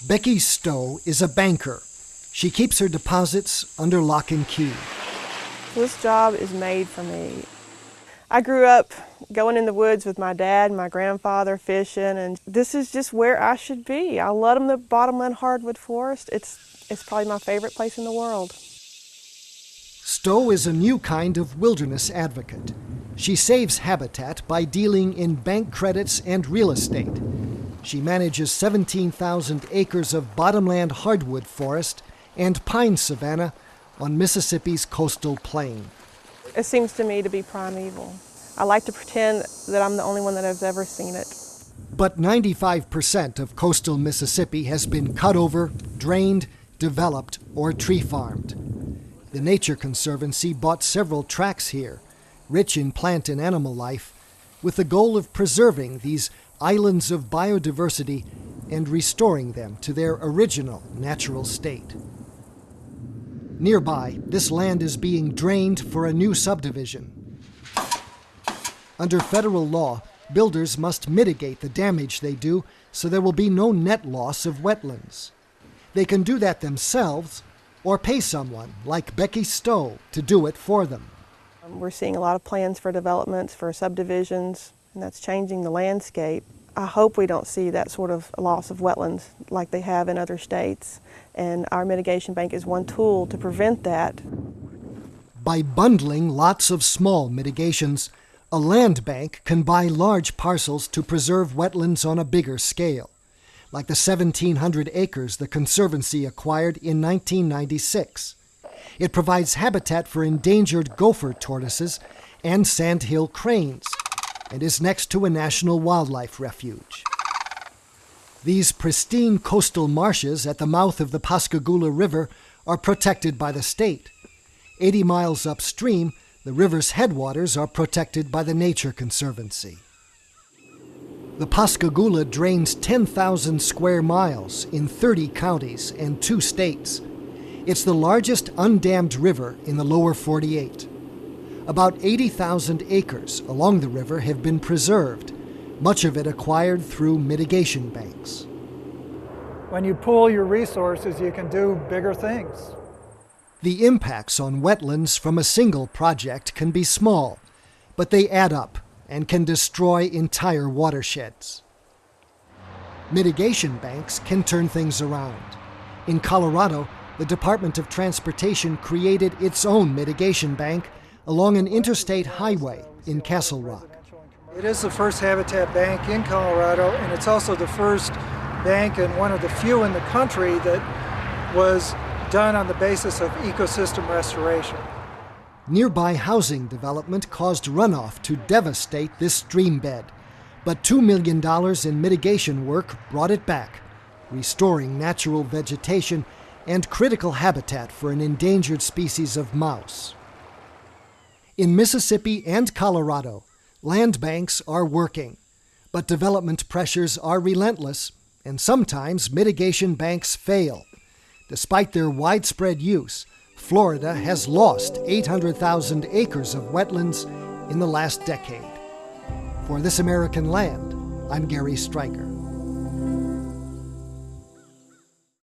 Becky Stowe is a banker. She keeps her deposits under lock and key. This job is made for me. I grew up going in the woods with my dad and my grandfather fishing, and this is just where I should be. I love the bottomland hardwood forest. It's probably my favorite place in the world. Stowe is a new kind of wilderness advocate. She saves habitat by dealing in bank credits and real estate. She manages 17,000 acres of bottomland hardwood forest and pine savanna on Mississippi's coastal plain. It seems to me to be primeval. I like to pretend that I'm the only one that has ever seen it. But 95% of coastal Mississippi has been cut over, drained, developed, or tree farmed. The Nature Conservancy bought several tracts here, rich in plant and animal life, with the goal of preserving these islands of biodiversity and restoring them to their original natural state. Nearby, this land is being drained for a new subdivision. Under federal law, builders must mitigate the damage they do so there will be no net loss of wetlands. They can do that themselves or pay someone like Becky Stowe to do it for them. We're seeing a lot of plans for developments, for subdivisions, and that's changing the landscape. I hope we don't see that sort of loss of wetlands like they have in other states, and our mitigation bank is one tool to prevent that. By bundling lots of small mitigations, a land bank can buy large parcels to preserve wetlands on a bigger scale, like the 1,700 acres the Conservancy acquired in 1996. It provides habitat for endangered gopher tortoises and sandhill cranes, and is next to a national wildlife refuge. These pristine coastal marshes at the mouth of the Pascagoula River are protected by the state. 80 miles upstream, the river's headwaters are protected by the Nature Conservancy. The Pascagoula drains 10,000 square miles in 30 counties and 2 states. It's the largest undammed river in the lower 48. About 80,000 acres along the river have been preserved, much of it acquired through mitigation banks. When you pool your resources, you can do bigger things. The impacts on wetlands from a single project can be small, but they add up and can destroy entire watersheds. Mitigation banks can turn things around. In Colorado, the Department of Transportation created its own mitigation bank along an interstate highway in Castle Rock. It is the first habitat bank in Colorado, and it's also the first bank and one of the few in the country that was done on the basis of ecosystem restoration. Nearby housing development caused runoff to devastate this stream bed, but $2 million in mitigation work brought it back, restoring natural vegetation and critical habitat for an endangered species of mouse. In Mississippi and Colorado, land banks are working, but development pressures are relentless, and sometimes mitigation banks fail. Despite their widespread use, Florida has lost 800,000 acres of wetlands in the last decade. For This American Land, I'm Gary Stryker.